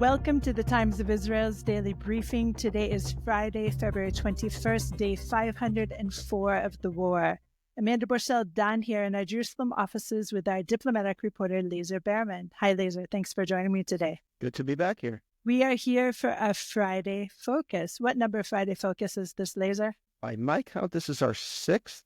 Welcome to the Times of Israel's daily briefing. Today is Friday, February 21st, day 504 of the war. Amanda Borschel-Dan here in our Jerusalem offices with our diplomatic reporter, Lazar Berman. Hi, Lazar. Thanks for joining me today. Good to be back here. We are here for a Friday Focus. What number Friday Focus is this, Lazar? By my count, this is our sixth.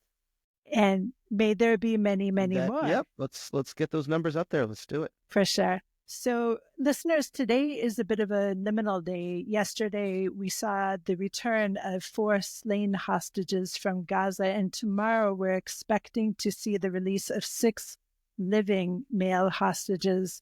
And may there be many, many more. Yep. Let's get those numbers up there. Let's do it. For sure. So, listeners, today is a bit of a liminal day. Yesterday, we saw the return of 4 slain hostages from Gaza, and tomorrow we're expecting to see the release of 6 living male hostages.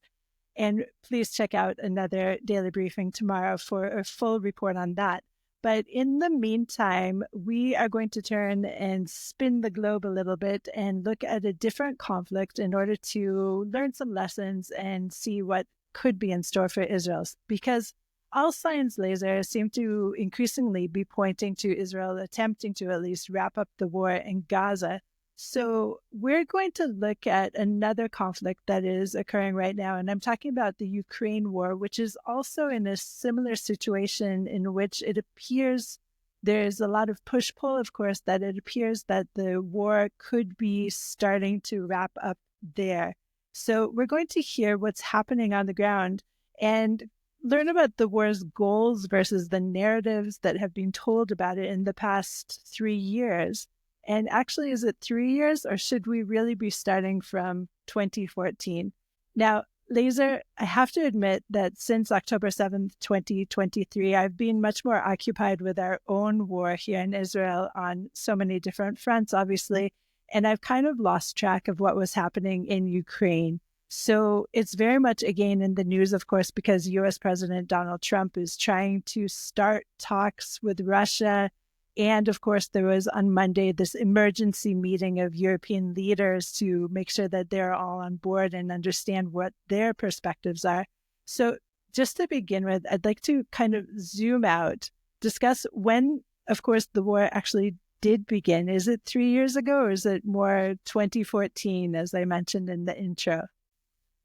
And please check out another daily briefing tomorrow for a full report on that. But in the meantime, we are going to turn and spin the globe a little bit and look at a different conflict in order to learn some lessons and see what could be in store for Israel. Because all signs, Lazar, seem to increasingly be pointing to Israel attempting to at least wrap up the war in Gaza. So we're going to look at another conflict that is occurring right now, and I'm talking about the Ukraine war, which is also in a similar situation in which it appears there's a lot of push-pull, of course, that it appears that the war could be starting to wrap up there. So we're going to hear what's happening on the ground and learn about the war's goals versus the narratives that have been told about it in the past 3 years. And actually, is it 3 years, or should we really be starting from 2014? Now, Lazar, I have to admit that since October 7th, 2023, I've been much more occupied with our own war here in Israel on so many different fronts, obviously, and I've kind of lost track of what was happening in Ukraine. So it's very much, again, in the news, of course, because U.S. President Donald Trump is trying to start talks with Russia. And of course, there was on Monday this emergency meeting of European leaders to make sure that they're all on board and understand what their perspectives are. So just to begin with, I'd like to kind of zoom out, discuss when, of course, the war actually did begin. Is it 3 years ago, or is it more 2014, as I mentioned in the intro?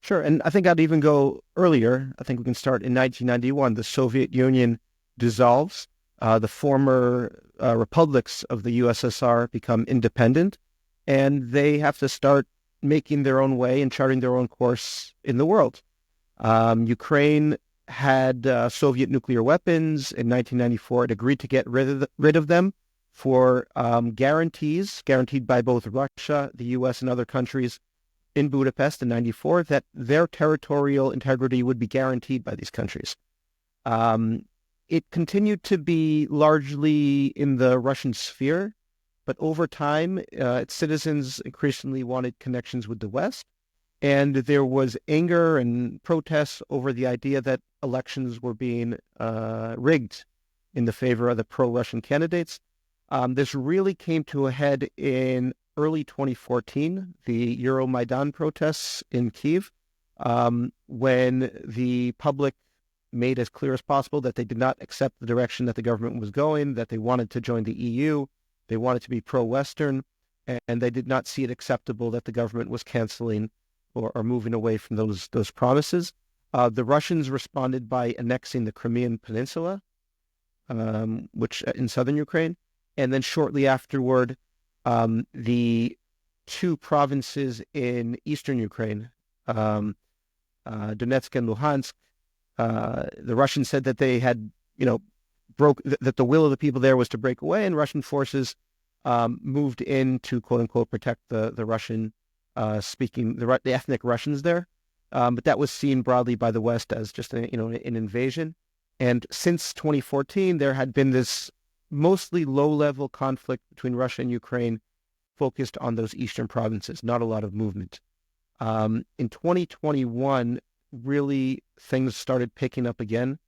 Sure. And I think I'd even go earlier. I think we can start in 1991. The Soviet Union dissolves. The former republics of the USSR become independent, and they have to start making their own way and charting their own course in the world. Ukraine had Soviet nuclear weapons. In 1994, it agreed to get rid of them for guarantees, guaranteed by both Russia, the U.S., and other countries in Budapest in 1994, that their territorial integrity would be guaranteed by these countries. It continued to be largely in the Russian sphere, but over time, its citizens increasingly wanted connections with the West, and there was anger and protests over the idea that elections were being rigged in the favor of the pro-Russian candidates. This really came to a head in early 2014, the Euromaidan protests in Kyiv, when the public made as clear as possible that they did not accept the direction that the government was going, that they wanted to join the EU, they wanted to be pro-Western, and they did not see it acceptable that the government was canceling or moving away from those promises. The Russians responded by annexing the Crimean Peninsula, which in southern Ukraine, and then shortly afterward, the 2 provinces in eastern Ukraine, Donetsk and Luhansk, the Russians said that they had, that the will of the people there was to break away, and Russian forces moved in to, quote unquote, protect the Russian speaking, the ethnic Russians there. But that was seen broadly by the West as just an invasion. And since 2014, there had been this mostly low-level conflict between Russia and Ukraine focused on those eastern provinces, not a lot of movement. In 2021, really things started picking up again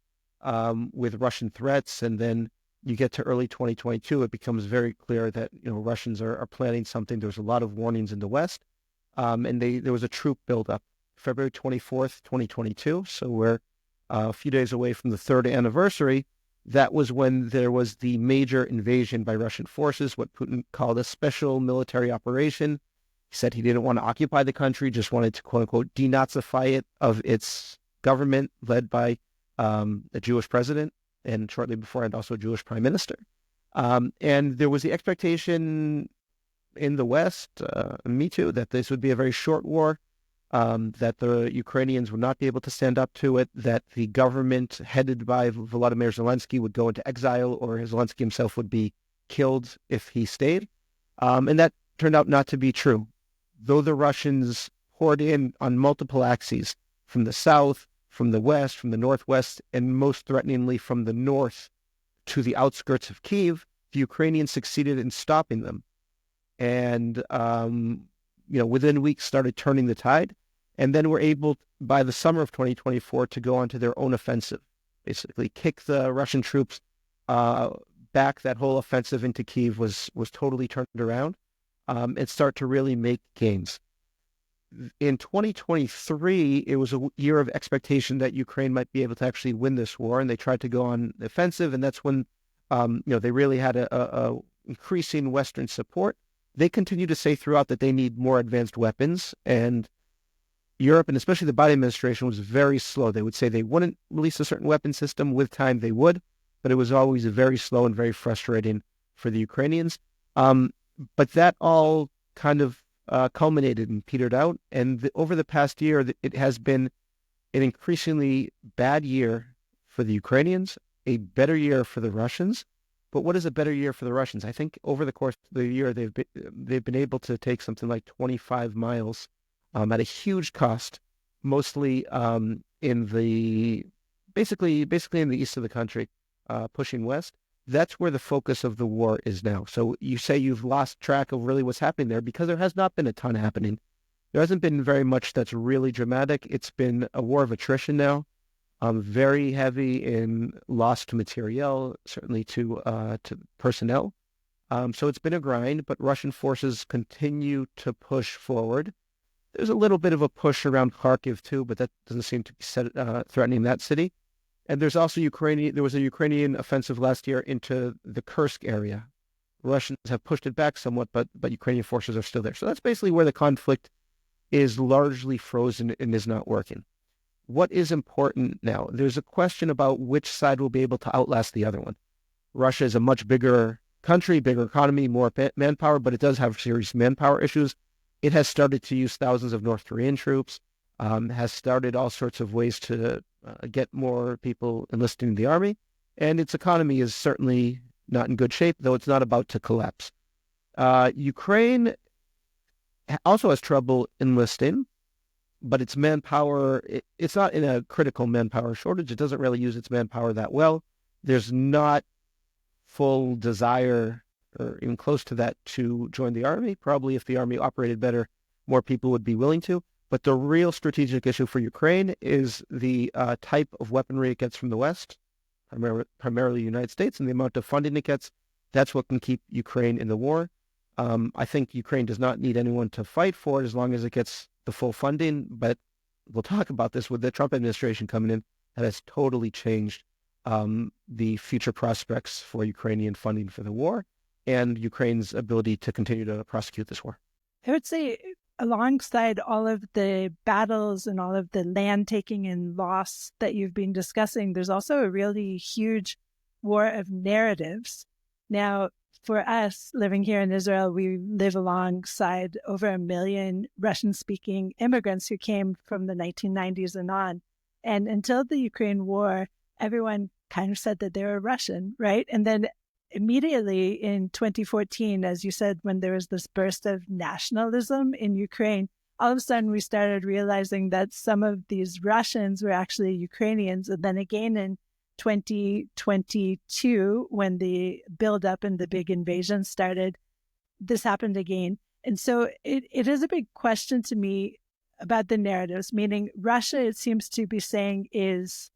with Russian threats, and then you get to early 2022, it becomes very clear that Russians are planning something. There's a lot of warnings in the West, and there was a troop buildup February 24th, 2022. So we're a few days away from the 3rd anniversary. That was when there was the major invasion by Russian forces, what Putin called a special military operation. He said he didn't want to occupy the country, just wanted to, quote unquote, denazify it of its government led by a Jewish president, and shortly before, and also a Jewish prime minister. And there was the expectation in the West, me too, that this would be a very short war, that the Ukrainians would not be able to stand up to it, that the government headed by Volodymyr Zelensky would go into exile, or Zelensky himself would be killed if he stayed. And that turned out not to be true. Though the Russians poured in on multiple axes, from the south, from the west, from the northwest, and most threateningly from the north to the outskirts of Kyiv, the Ukrainians succeeded in stopping them. And, within weeks started turning the tide, and then were able, by the summer of 2024, to go onto their own offensive, basically kick the Russian troops back. That whole offensive into Kyiv was totally turned around, and start to really make gains. In 2023, it was a year of expectation that Ukraine might be able to actually win this war, and they tried to go on the offensive, and that's when they really had a increasing Western support. They continue to say throughout that they need more advanced weapons, and Europe, and especially the Biden administration, was very slow. They would say they wouldn't release a certain weapon system. With time, they would, but it was always very slow and very frustrating for the Ukrainians. But that all kind of culminated and petered out. And over the past year, it has been an increasingly bad year for the Ukrainians, a better year for the Russians. But what is a better year for the Russians? I think over the course of the year, they've been able to take something like 25 miles at a huge cost, mostly in the basically in the east of the country, pushing west. That's where the focus of the war is now. So you say you've lost track of really what's happening there, because there has not been a ton happening. There hasn't been very much that's really dramatic. It's been a war of attrition now. Very heavy in lost materiel, certainly to personnel. So it's been a grind, but Russian forces continue to push forward. There's a little bit of a push around Kharkiv too, but that doesn't seem to be threatening that city. And there's also there was a Ukrainian offensive last year into the Kursk area. Russians have pushed it back somewhat, but Ukrainian forces are still there. So that's basically where the conflict is largely frozen and is not working. What is important now? There's a question about which side will be able to outlast the other one. Russia is a much bigger country, bigger economy, more manpower, but it does have serious manpower issues. It has started to use thousands of North Korean troops, has started all sorts of ways to get more people enlisted in the army, and its economy is certainly not in good shape, though it's not about to collapse. Ukraine also has trouble enlisting, but its manpower, it's not in a critical manpower shortage. It doesn't really use its manpower that well. There's not full desire, or even close to that, to join the army. Probably if the army operated better, more people would be willing to. But the real strategic issue for Ukraine is the type of weaponry it gets from the West, primarily the United States, and the amount of funding it gets. That's what can keep Ukraine in the war. I think Ukraine does not need anyone to fight for it as long as it gets the full funding. But we'll talk about this with the Trump administration coming in. That has totally changed the future prospects for Ukrainian funding for the war and Ukraine's ability to continue to prosecute this war. I would say alongside all of the battles and all of the land taking and loss that you've been discussing, there's also a really huge war of narratives. Now, for us living here in Israel, we live alongside over 1 million Russian-speaking immigrants who came from the 1990s and on. And until the Ukraine war, everyone kind of said that they were Russian, right? And then immediately in 2014, as you said, when there was this burst of nationalism in Ukraine, all of a sudden we started realizing that some of these Russians were actually Ukrainians. And then again in 2022, when the buildup and the big invasion started, this happened again. And so it is a big question to me about the narratives, meaning Russia, it seems to be saying, is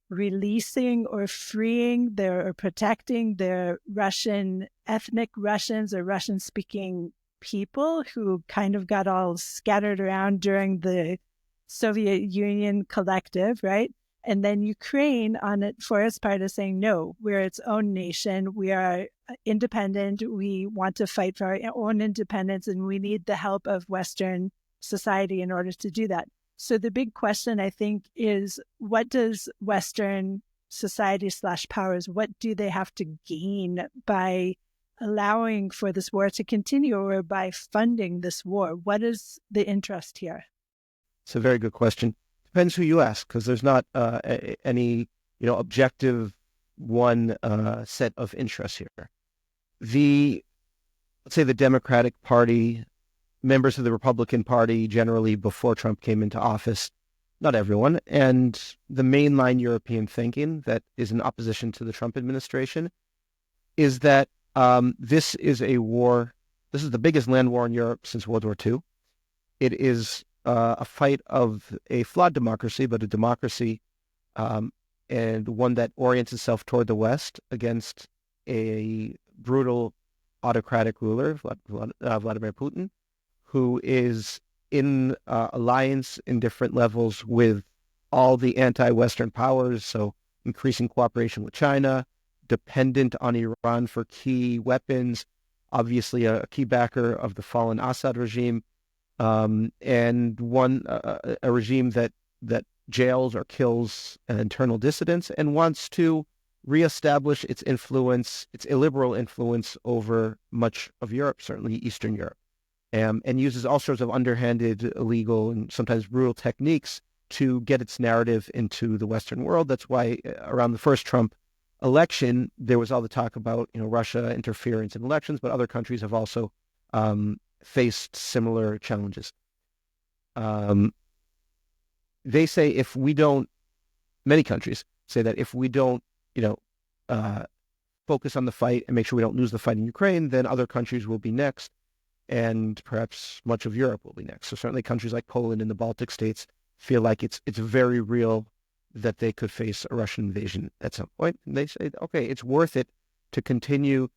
releasing or freeing or protecting their Russian, ethnic Russians or Russian-speaking people who kind of got all scattered around during the Soviet Union collective, right? And then Ukraine, for its part, is saying, no, we're its own nation. We are independent. We want to fight for our own independence, and we need the help of Western society in order to do that. So the big question, I think, is what does Western society slash powers, what do they have to gain by allowing for this war to continue or by funding this war? What is the interest here? It's a very good question. Depends who you ask, because there's not any objective one set of interests here. The let's say the Democratic Party, members of the Republican Party generally before Trump came into office, not everyone, and the mainline European thinking that is in opposition to the Trump administration is that this is a war. This is the biggest land war in Europe since World War II. It is a fight of a flawed democracy, but a democracy, and one that orients itself toward the West against a brutal autocratic ruler, Vladimir Putin, who is in alliance in different levels with all the anti-Western powers, so increasing cooperation with China, dependent on Iran for key weapons, obviously a key backer of the fallen Assad regime, and a regime that jails or kills internal dissidents and wants to reestablish its influence, its illiberal influence over much of Europe, certainly Eastern Europe, and uses all sorts of underhanded, illegal, and sometimes brutal techniques to get its narrative into the Western world. That's why around the first Trump election, there was all the talk about Russia interference in elections, but other countries have also faced similar challenges. They say if we don't, many countries say that if we don't, focus on the fight and make sure we don't lose the fight in Ukraine, then other countries will be next, and perhaps much of Europe will be next. So certainly countries like Poland and the Baltic states feel like it's very real that they could face a Russian invasion at some point. And they say, okay, it's worth it to continue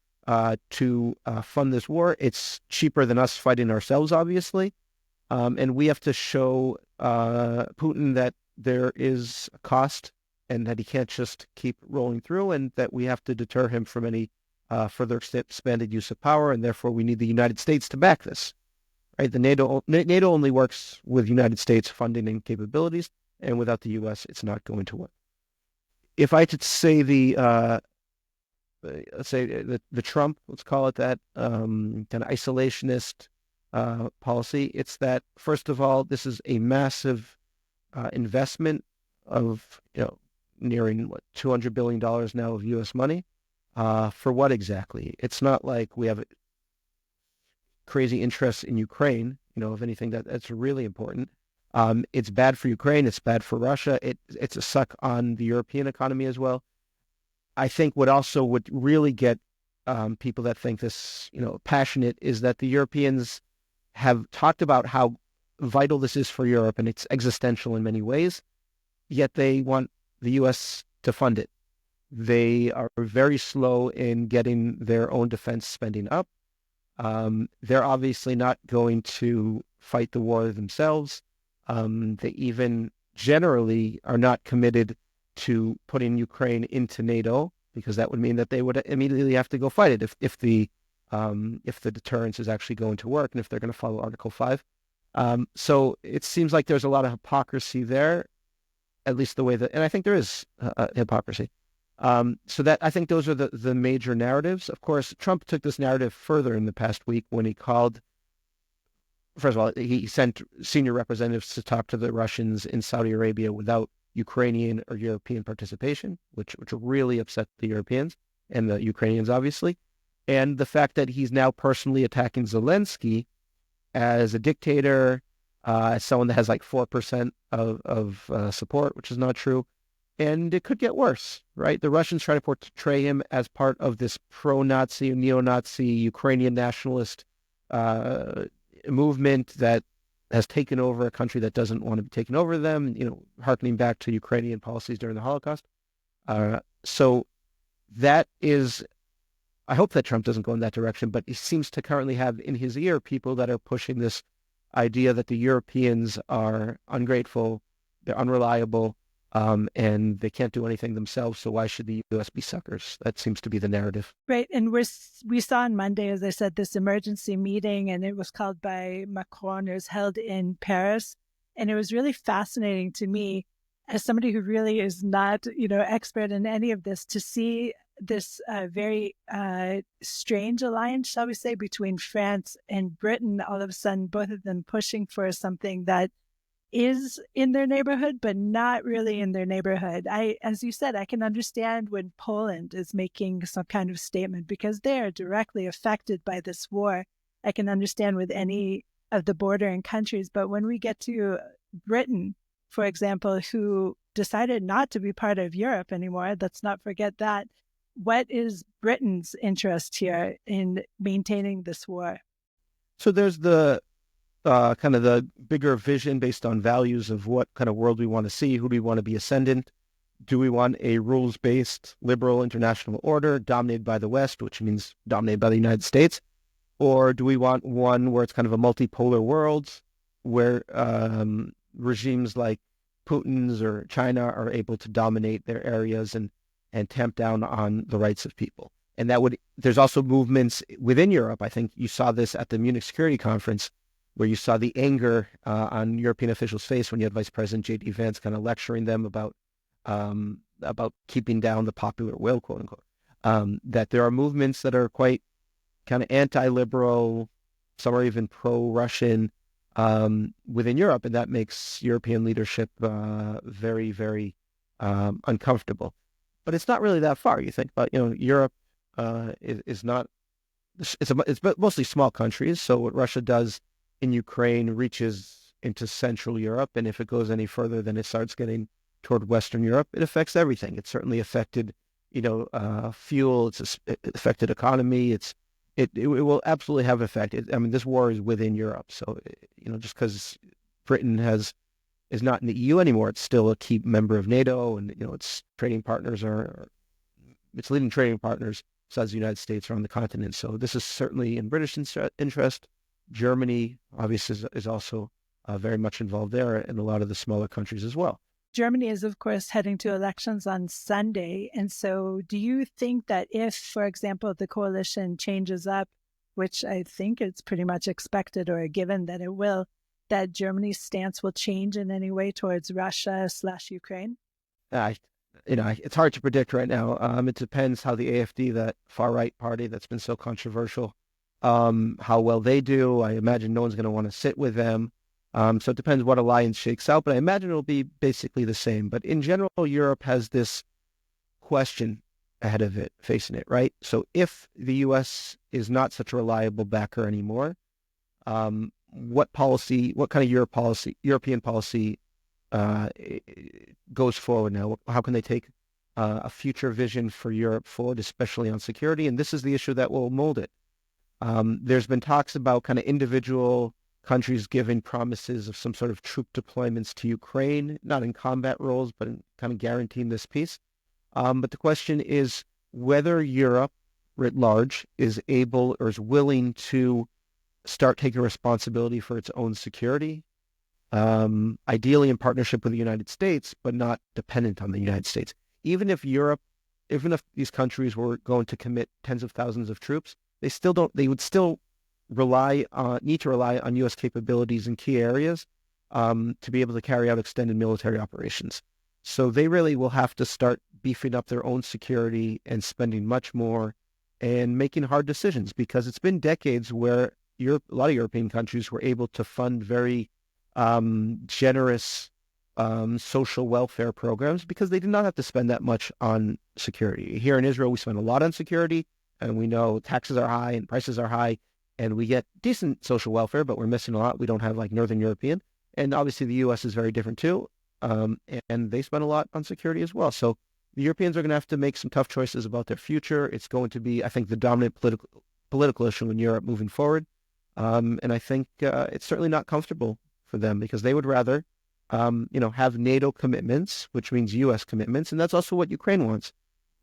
to fund this war. It's cheaper than us fighting ourselves, obviously. And we have to show Putin that there is a cost and that he can't just keep rolling through, and that we have to deter him from any further expanded use of power, and therefore we need the United States to back this. Right? The NATO only works with United States funding and capabilities, and without the U.S., it's not going to work. If I could say let's say the Trump, let's call it that, kind of isolationist policy, it's that first of all, this is a massive investment of nearing $200 billion now of U.S. money. For what exactly? It's not like we have crazy interests in Ukraine, if anything, that's really important. It's bad for Ukraine. It's bad for Russia. It's a suck on the European economy as well. I think what also would really get people that think this, passionate is that the Europeans have talked about how vital this is for Europe and it's existential in many ways, yet they want the U.S. to fund it. They are very slow in getting their own defense spending up. They're obviously not going to fight the war themselves. They even generally are not committed to putting Ukraine into NATO, because that would mean that they would immediately have to go fight it if the deterrence is actually going to work and if they're going to follow Article 5. So it seems like there's a lot of hypocrisy there, at least the way that, and I think there is hypocrisy. So that I think those are the major narratives. Of course, Trump took this narrative further in the past week when he called, first of all, he sent senior representatives to talk to the Russians in Saudi Arabia without Ukrainian or European participation, which really upset the Europeans and the Ukrainians, obviously. And the fact that he's now personally attacking Zelensky as a dictator, as someone that has like 4% of support, which is not true. And it could get worse, right? The Russians try to portray him as part of this pro-Nazi, neo-Nazi, Ukrainian nationalist movement that has taken over a country that doesn't want to be taken over them, harkening back to Ukrainian policies during the Holocaust. So that is, I hope that Trump doesn't go in that direction, but he seems to currently have in his ear people that are pushing this idea that the Europeans are ungrateful, they're unreliable, and they can't do anything themselves, so why should the U.S. be suckers? That seems to be the narrative. Right. And we saw on Monday, as I said, this emergency meeting, and it was called by Macron. It was held in Paris. And it was really fascinating to me as somebody who really is not, expert in any of this, to see this very strange alliance, shall we say, between France and Britain, all of a sudden, both of them pushing for something that is in their neighborhood, but not really in their neighborhood. As you said, I can understand when Poland is making some kind of statement because they are directly affected by this war. I can understand with any of the bordering countries, but when we get to Britain, for example, who decided not to be part of Europe anymore, let's not forget that. What is Britain's interest here in maintaining this war? So there's the kind of the bigger vision based on values of what kind of world we want to see, who do we want to be ascendant? Do we want a rules-based liberal international order dominated by the West, which means dominated by the United States? Or do we want one where it's kind of a multipolar world where regimes like Putin's or China are able to dominate their areas and tamp down on the rights of people? And there's also movements within Europe. I think you saw this at the Munich Security Conference, where you saw the anger on European officials' face when you had Vice President J.D. Vance kind of lecturing them about keeping down the popular will, quote unquote. That there are movements that are quite kind of anti-liberal, some are even pro-Russian within Europe, and that makes European leadership very, very uncomfortable. But it's not really that far. You think about, Europe is not. It's mostly small countries. So what Russia does in Ukraine reaches into Central Europe, and if it goes any further, then it starts getting toward Western Europe. It affects everything. It certainly affected, fuel. It affected economy. It will absolutely have effect. This war is within Europe, so just because Britain is not in the EU anymore, it's still a key member of NATO, and its trading partners its leading trading partners besides the United States are on the continent. So this is certainly in British interest. Germany, obviously, is also very much involved there, and a lot of the smaller countries as well. Germany is, of course, heading to elections on Sunday. And so do you think that if, for example, the coalition changes up, which I think it's pretty much expected or a given that it will, that Germany's stance will change in any way towards Russia/Ukraine? It's hard to predict right now. It depends how the AfD, that far-right party that's been so controversial, how well they do. I imagine no one's going to want to sit with them. So it depends what alliance shakes out, but I imagine it'll be basically the same. But in general, Europe has this question ahead of it, facing it, right? So if the U.S. is not such a reliable backer anymore, what kind of European policy goes forward now? How can they take a future vision for Europe forward, especially on security? And this is the issue that will mold it. There's been talks about kind of individual countries giving promises of some sort of troop deployments to Ukraine, not in combat roles, but in kind of guaranteeing this peace. But the question is whether Europe, writ large, is able or is willing to start taking responsibility for its own security, ideally in partnership with the United States, but not dependent on the United States. Even if these countries were going to commit tens of thousands of troops, they would still need to rely on U.S. capabilities in key areas to be able to carry out extended military operations. So they really will have to start beefing up their own security and spending much more and making hard decisions, because it's been decades where a lot of European countries were able to fund very generous social welfare programs because they did not have to spend that much on security. Here in Israel, we spend a lot on security, and we know taxes are high and prices are high, and we get decent social welfare, but we're missing a lot. We don't have like Northern European. And obviously the U.S. is very different too. And they spend a lot on security as well. So the Europeans are going to have to make some tough choices about their future. It's going to be, I think, the dominant political issue in Europe moving forward. And I think it's certainly not comfortable for them, because they would rather, have NATO commitments, which means U.S. commitments. And that's also what Ukraine wants.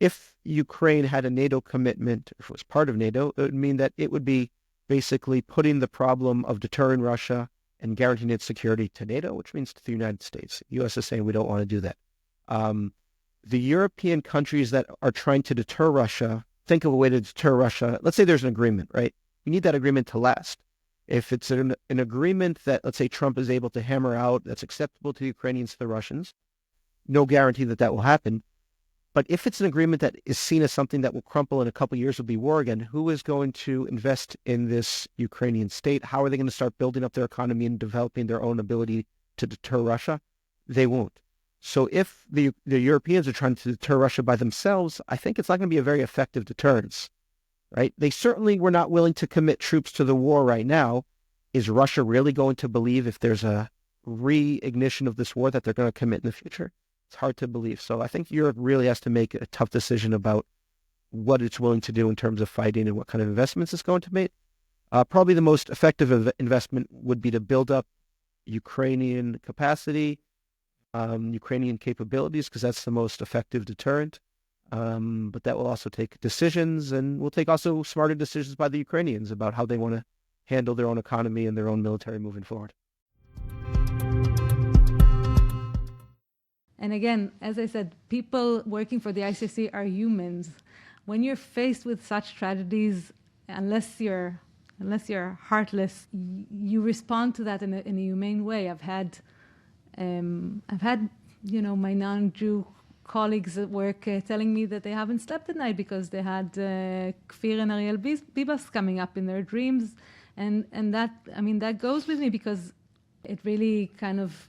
If Ukraine had a NATO commitment, if it was part of NATO, it would mean that it would be basically putting the problem of deterring Russia and guaranteeing its security to NATO, which means to the United States. The U.S. is saying we don't want to do that. The European countries that are trying to deter Russia, think of a way to deter Russia. Let's say there's an agreement, right? You need that agreement to last. If it's an agreement that, let's say, Trump is able to hammer out that's acceptable to the Ukrainians, to the Russians, no guarantee that that will happen. But if it's an agreement that is seen as something that will crumple in a couple of years, will be war again, who is going to invest in this Ukrainian state? How are they going to start building up their economy and developing their own ability to deter Russia? They won't. So if the Europeans are trying to deter Russia by themselves, I think it's not going to be a very effective deterrence, right? They certainly were not willing to commit troops to the war right now. Is Russia really going to believe, if there's a reignition of this war, that they're going to commit in the future? It's hard to believe. So I think Europe really has to make a tough decision about what it's willing to do in terms of fighting and what kind of investments it's going to make. Probably the most effective investment would be to build up Ukrainian capacity, Ukrainian capabilities, because that's the most effective deterrent. But that will also take decisions, and will take also smarter decisions by the Ukrainians about how they want to handle their own economy and their own military moving forward. And again, as I said, people working for the ICC are humans. When you're faced with such tragedies, unless you're heartless, you respond to that in a humane way. I've had my non-Jew colleagues at work telling me that they haven't slept at night because they had Kfir and Ariel Bibas coming up in their dreams, and that goes with me, because it really kind of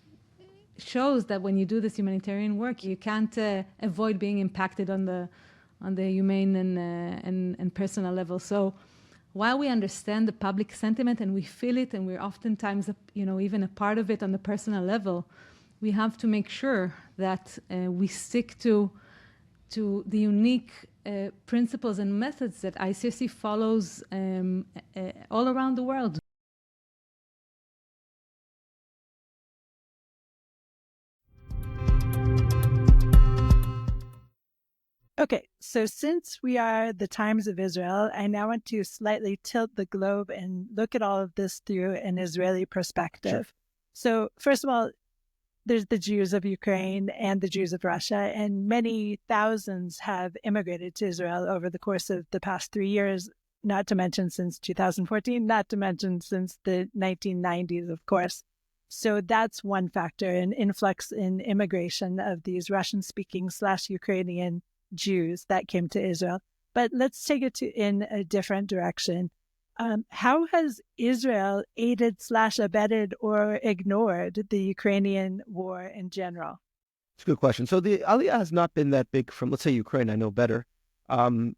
shows that when you do this humanitarian work, you can't avoid being impacted on the humane and personal level. So while we understand the public sentiment and we feel it, and we're oftentimes even a part of it on the personal level, we have to make sure that we stick to the unique principles and methods that ICC follows all around the world. Okay, so since we are the Times of Israel, I now want to slightly tilt the globe and look at all of this through an Israeli perspective. Sure. So first of all, there's the Jews of Ukraine and the Jews of Russia, and many thousands have immigrated to Israel over the course of the past 3 years, not to mention since 2014, not to mention since the 1990s, of course. So that's one factor, an influx in immigration of these Russian-speaking / Ukrainian Jews that came to Israel. But let's take it in a different direction. How has Israel aided / abetted or ignored the Ukrainian war in general? It's a good question. So the Aliyah has not been that big from, let's say, Ukraine. I know better. I'd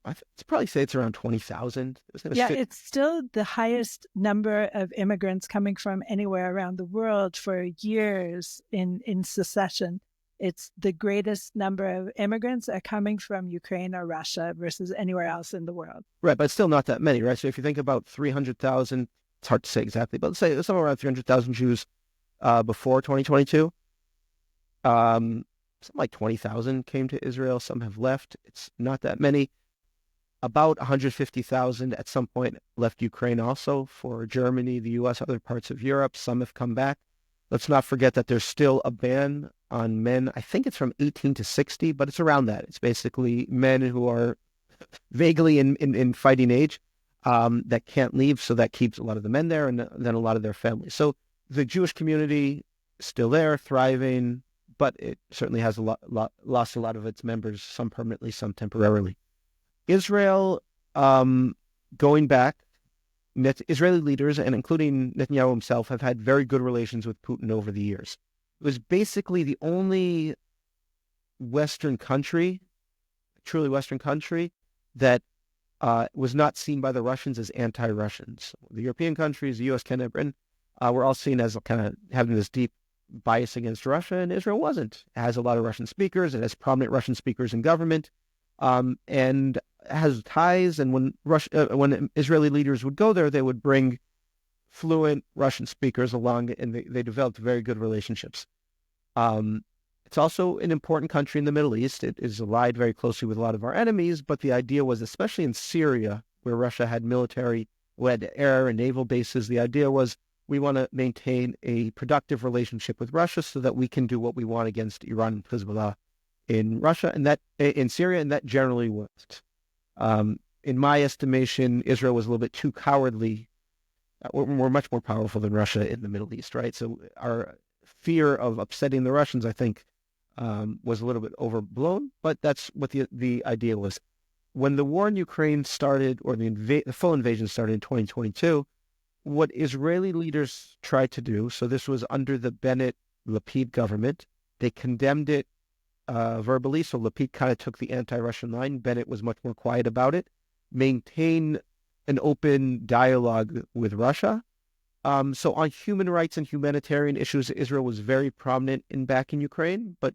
probably say it's around 20,000. Yeah, it's still the highest number of immigrants coming from anywhere around the world for years in succession. It's the greatest number of immigrants are coming from Ukraine or Russia versus anywhere else in the world. Right, but still not that many, right? So if you think about 300,000, it's hard to say exactly, but let's say somewhere around 300,000 Jews before 2022. Something like 20,000 came to Israel. Some have left. It's not that many. About 150,000 at some point left Ukraine also for Germany, the U.S., other parts of Europe. Some have come back. Let's not forget that there's still a ban on men. I think it's from 18 to 60, but it's around that. It's basically men who are vaguely in fighting age that can't leave. So that keeps a lot of the men there, and then a lot of their families. So the Jewish community is still there, thriving, but it certainly has lost a lot of its members, some permanently, some temporarily. Israel, going back, Israeli leaders, and including Netanyahu himself, have had very good relations with Putin over the years. It was basically the only Western country, truly Western country, that was not seen by the Russians as anti-Russians. The European countries, the U.S., Canada, Britain, were all seen as kind of having this deep bias against Russia, and Israel wasn't. It has a lot of Russian speakers. It has prominent Russian speakers in government, and has ties. And when Israeli leaders would go there, they would bring fluent Russian speakers along, and they developed very good relationships. It's also an important country in the Middle East. It is allied very closely with a lot of our enemies, but the idea was, especially in Syria, where Russia had had air and naval bases, the idea was we want to maintain a productive relationship with Russia so that we can do what we want against Iran and Hezbollah in Russia, and that in Syria, and that generally worked. In my estimation, Israel was a little bit too cowardly we're much more powerful than Russia in the Middle East, right? So our fear of upsetting the Russians, I think, was a little bit overblown, but that's what the idea was. When the war in Ukraine started, or the full invasion started in 2022, what Israeli leaders tried to do, so this was under the Bennett-Lapid government, they condemned it verbally, so Lapid kind of took the anti-Russian line. Bennett was much more quiet about it. Maintain an open dialogue with Russia. So on human rights and humanitarian issues, Israel was very prominent in backing Ukraine, but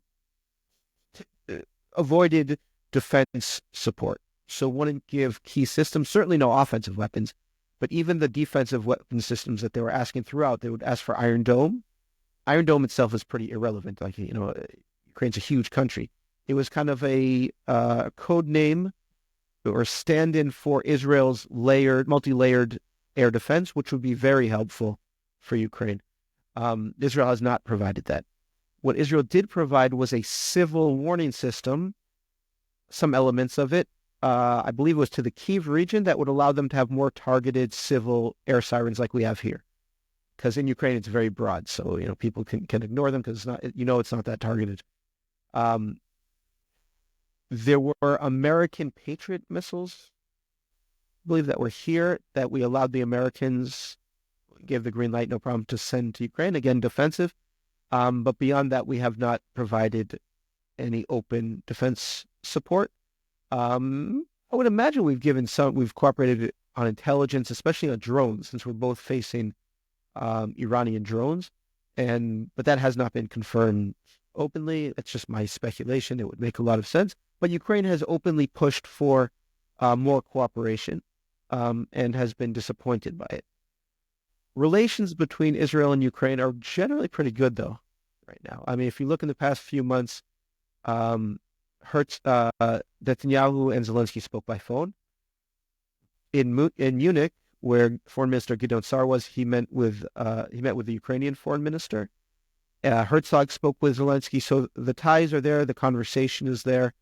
avoided defense support. So wouldn't give key systems, certainly no offensive weapons, but even the defensive weapon systems that they were asking throughout, they would ask for Iron Dome. Iron Dome itself is pretty irrelevant. Like, Ukraine's a huge country. It was kind of a code name or stand-in for Israel's multi-layered air defense, which would be very helpful for Ukraine. Israel has not provided that. What Israel did provide was a civil warning system, some elements of it, I believe it was to the Kyiv region, that would allow them to have more targeted civil air sirens like we have here. Because in Ukraine, it's very broad. So, people can ignore them because it's not, it's not that targeted. There were American Patriot missiles, I believe, that were here that we allowed the Americans, gave the green light, no problem, to send to Ukraine. Again, defensive. But beyond that, we have not provided any open defense support. I would imagine we've cooperated on intelligence, especially on drones, since we're both facing Iranian drones. But that has not been confirmed openly. It's just my speculation. It would make a lot of sense. But Ukraine has openly pushed for more cooperation and has been disappointed by it. Relations between Israel and Ukraine are generally pretty good, though, right now. I mean, if you look in the past few months, Netanyahu and Zelensky spoke by phone. In Munich, where Foreign Minister Gideon Sa'ar was, he met with the Ukrainian Foreign Minister. Herzog spoke with Zelensky, so the ties are there. The conversation is there.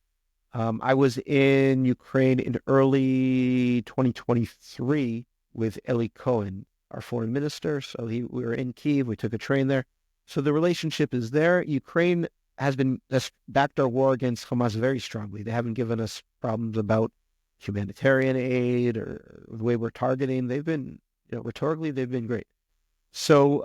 I was in Ukraine in early 2023 with Eli Cohen, our foreign minister. So we were in Kyiv. We took a train there. So the relationship is there. Ukraine has backed our war against Hamas very strongly. They haven't given us problems about humanitarian aid or the way we're targeting. They've been, rhetorically, they've been great. So,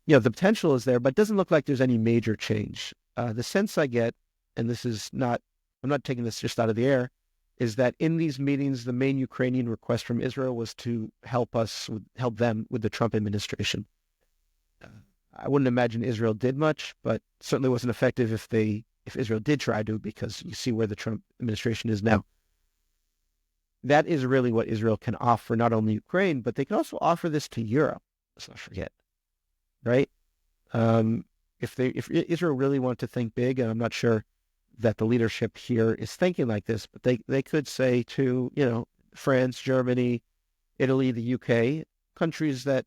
the potential is there, but it doesn't look like there's any major change. The sense I get, and I'm not taking this just out of the air, is that in these meetings, the main Ukrainian request from Israel was to help them with the Trump administration. I wouldn't imagine Israel did much, but certainly wasn't effective if Israel did try to, because you see where the Trump administration is now. That is really what Israel can offer, not only Ukraine, but they can also offer this to Europe. Let's not forget, right? If Israel really want to think big, and I'm not sure that the leadership here is thinking like this, but they could say to, France, Germany, Italy, the UK, countries that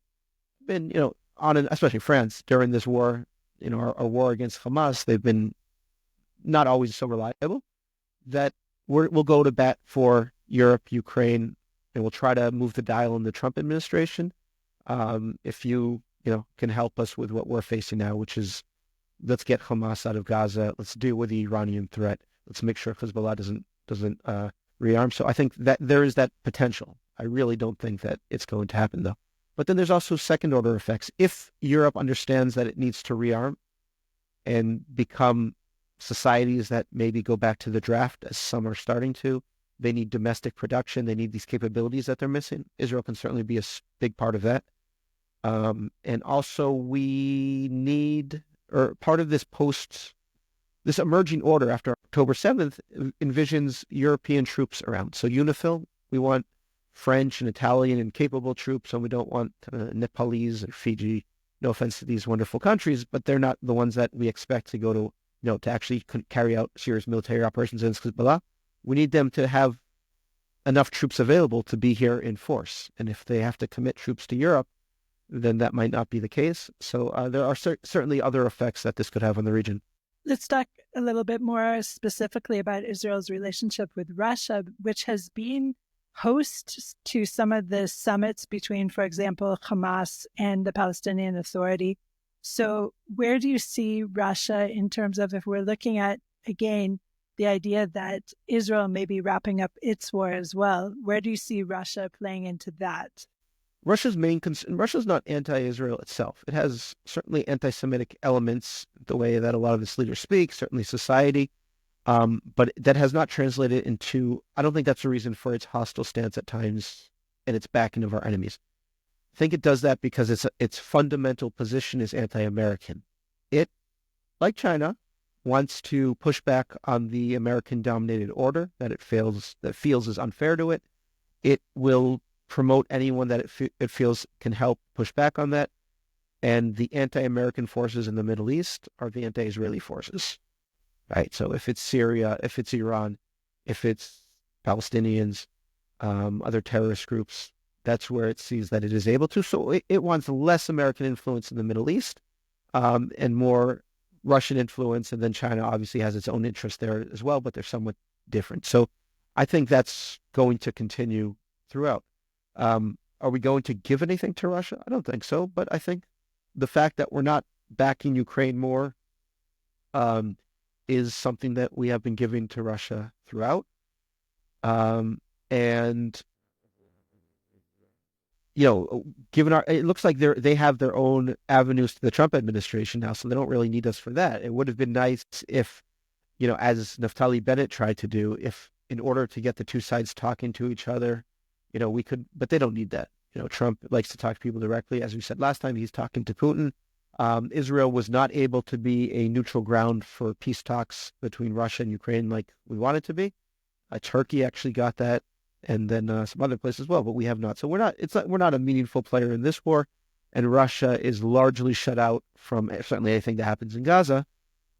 have been, especially France during this war, our war against Hamas, they've been not always so reliable, that we'll go to bat for Europe, Ukraine, and we'll try to move the dial in the Trump administration. If you can help us with what we're facing now, which is, let's get Hamas out of Gaza. Let's deal with the Iranian threat. Let's make sure Hezbollah doesn't rearm. So I think that there is that potential. I really don't think that it's going to happen, though. But then there's also second order effects. If Europe understands that it needs to rearm and become societies that maybe go back to the draft, as some are starting to, they need domestic production. They need these capabilities that they're missing. Israel can certainly be a big part of that. And also we need, or part of this this emerging order after October 7th envisions European troops around. So UNIFIL, we want French and Italian and capable troops, and we don't want Nepalese or Fiji. No offense to these wonderful countries, but they're not the ones that we expect to go to, to actually carry out serious military operations against Hezbollah. We need them to have enough troops available to be here in force. And if they have to commit troops to Europe, then that might not be the case. So there are certainly other effects that this could have on the region. Let's talk a little bit more specifically about Israel's relationship with Russia, which has been host to some of the summits between, for example, Hamas and the Palestinian Authority. So where do you see Russia in terms of, if we're looking at, again, the idea that Israel may be wrapping up its war as well, where do you see Russia playing into that? Russia's main concern, Russia's not anti-Israel itself. It has certainly anti-Semitic elements, the way that a lot of its leaders speak, certainly society. But that has not translated into, I don't think that's the reason for its hostile stance at times and its backing of our enemies. I think it does that because its fundamental position is anti-American. It, like China, wants to push back on the American-dominated order that feels is unfair to it. It will promote anyone that it feels can help push back on that. And the anti-American forces in the Middle East are the anti-Israeli forces. Right. So if it's Syria, if it's Iran, if it's Palestinians, other terrorist groups, that's where it sees that it is able to. So it wants less American influence in the Middle East and more Russian influence. And then China obviously has its own interest there as well, but they're somewhat different. So I think that's going to continue throughout. Are we going to give anything to Russia? I don't think so. But I think the fact that we're not backing Ukraine more is something that we have been giving to Russia throughout. And, you know, it looks like they have their own avenues to the Trump administration now, so they don't really need us for that. It would have been nice if, you know, as Naftali Bennett tried to do, if in order to get the two sides talking to each other, you know, we could, but they don't need that. You know, Trump likes to talk to people directly. As we said last time, he's talking to Putin. Israel was not able to be a neutral ground for peace talks between Russia and Ukraine like we wanted to be. Turkey actually got that, and then some other places as well, but we have not. So we're not a meaningful player in this war, and Russia is largely shut out from certainly anything that happens in Gaza.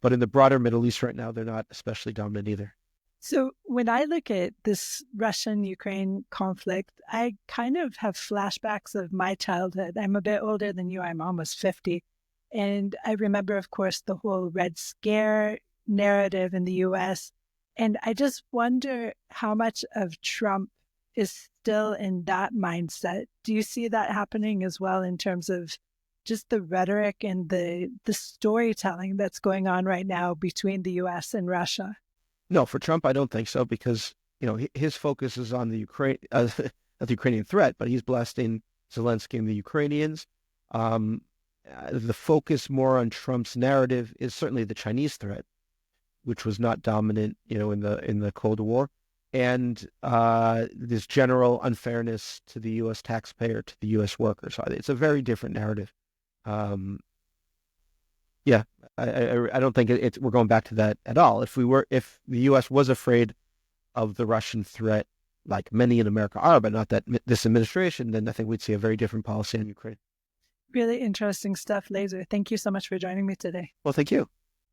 But in the broader Middle East right now, they're not especially dominant either. So when I look at this Russian-Ukraine conflict, I kind of have flashbacks of my childhood. I'm a bit older than you. I'm almost 50. And I remember, of course, the whole Red Scare narrative in the U.S. And I just wonder how much of Trump is still in that mindset. Do you see that happening as well in terms of just the rhetoric and the storytelling that's going on right now between the U.S. and Russia? No, for Trump, I don't think so, because, you know, his focus is on the the Ukrainian threat, but he's blasting Zelensky and the Ukrainians. The focus more on Trump's narrative is certainly the Chinese threat, which was not dominant, you know, in the Cold War, and this general unfairness to the U.S. taxpayer, to the U.S. worker. So it's a very different narrative. Yeah, I don't think we're going back to that at all. If the U.S. was afraid of the Russian threat, like many in America are, but not that this administration, then I think we'd see a very different policy on Ukraine. Really interesting stuff, Lazar. Thank you so much for joining me today. Well, thank you.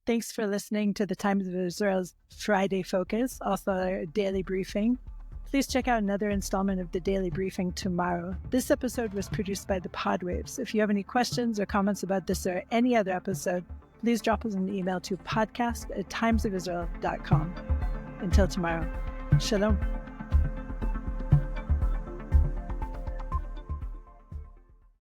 Thanks for listening to the Times of Israel's Friday Focus, also our daily briefing. Please check out another installment of the Daily Briefing tomorrow. This episode was produced by the Podwaves. If you have any questions or comments about this or any other episode, please drop us an email to podcast@timesofisrael.com. Until tomorrow, shalom.